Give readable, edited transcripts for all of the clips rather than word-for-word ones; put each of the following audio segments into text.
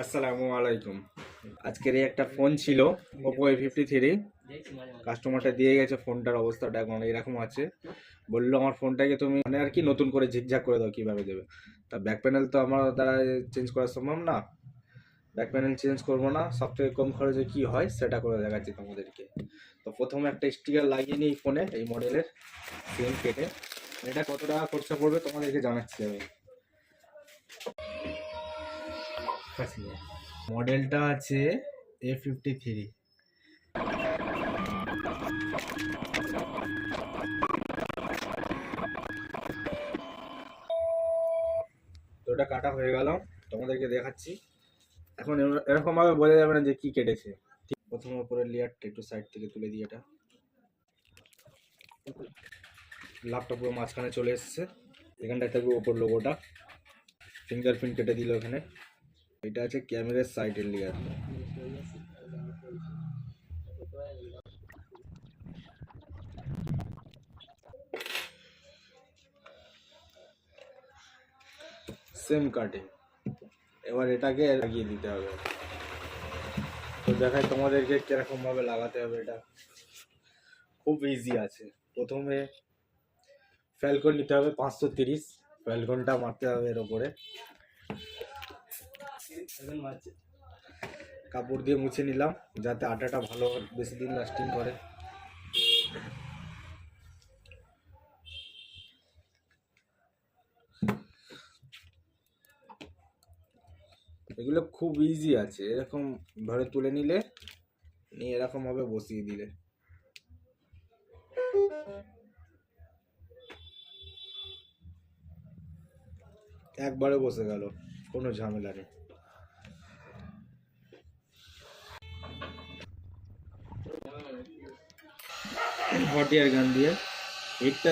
আসসালামু আলাইকুম। আজকের এই একটা ফোন ছিল Oppo A53। কাস্টমারটা দিয়ে গেছে, ফোনটার অবস্থাটা এখন এরকম আছে। বললো আমার ফোনটাকে তুমি মানে আর কি নতুন করে ঝিকঝাক করে দাও, কিভাবে দেবে? তা ব্যাক প্যানেল তো আমার দ্বারা চেঞ্জ করা সম্ভব না। ব্যাক প্যানেল চেঞ্জ করবো না, সব থেকে কম খরচে কি হয় সেটা করে দেখাচ্ছি তোমাদেরকে। তো প্রথমে একটা স্টিকার লাগিয়ে নিই ফোনে, এই মডেলের সিম কেটে। এটা কত টাকা খরচা পড়বে তোমাদেরকে জানাচ্ছি আমি। মডেলটা আছে A53। তো ওটা কাটা হয়ে গেল, তোমাদেরকে দেখাচ্ছি। এখন এরকম ভাবে বোঝা যাবে না যে কি কেটেছে। ঠিক প্রথমে উপরের লেয়ারটা একটু সাইড থেকে তুলে দিই। এটা লাভটা পুরো মাঝখানে চলে এসেছে, এখানটায় থাকবে ওপর লোগোটা। ফিঙ্গারপ্রিন্ট কেটে দিল এখানে। এটা আছে ক্যামেরার সাইডের লেয়ার। Same cutting. এবার এটাকে লাগিয়ে দিতে হবে। তো দেখাই তোমাদেরকে কিরকম ভাবে লাগাতে হবে। এটা খুব ইজি আছে। প্রথমে ফ্যালকন নিতে হবে 530। ফ্যালকনটা মারতে হবে এর ওপরে, কাপড় দিয়ে মুছে নিলাম যাতে আটাটা ভালো বেশি দিন লাস্টিং করে। এগুলো খুব ইজি আছে, এরকম ধরে তুলে নিলে নিয়ে এরকম ভাবে বসিয়ে দিলে একবারে বসে গেল, কোনো ঝামেলা নেই। হট এয়ার গান দিয়ে হিটটা,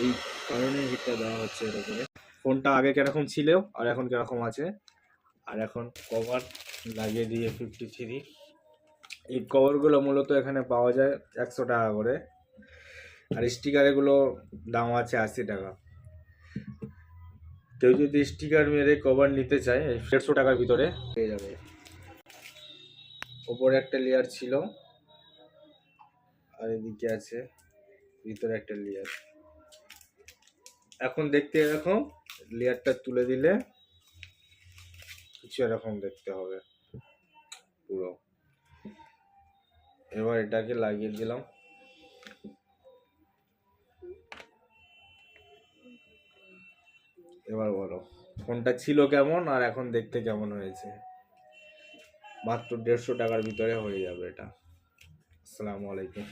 এই কারণে হিটটা দেওয়া হচ্ছে এর উপরে। ফোনটা আগে কিরকম ছিল আর এখন কিরকম আছে। আর এখন কভার লাগিয়ে দিয়ে 53। এই কভারগুলো মূলত এখানে পাওয়া যায় 100 টাকা করে, আর স্টিকার এগুলো দাম আছে 80 টাকা। কেউ যদি স্টিকার মেরে কভার নিতে চায় 150 টাকার ভিতরে পেয়ে যাবে। ওপরে একটা লেয়ার ছিল আর এদিকে আছে ভিতরে একটা লেয়ার। এখন দেখতে এরকম, লেয়ারটা তুলে দিলে কিছু এরকম দেখতে হবে পুরো। এবার এটাকে লাগিয়ে দিলাম। এবার বলো ফোনটা ছিল কেমন আর এখন দেখতে কেমন হয়েছে। মাত্র 150 টাকার ভিতরে হয়ে যাবে এটা। আসসালামু আলাইকুম।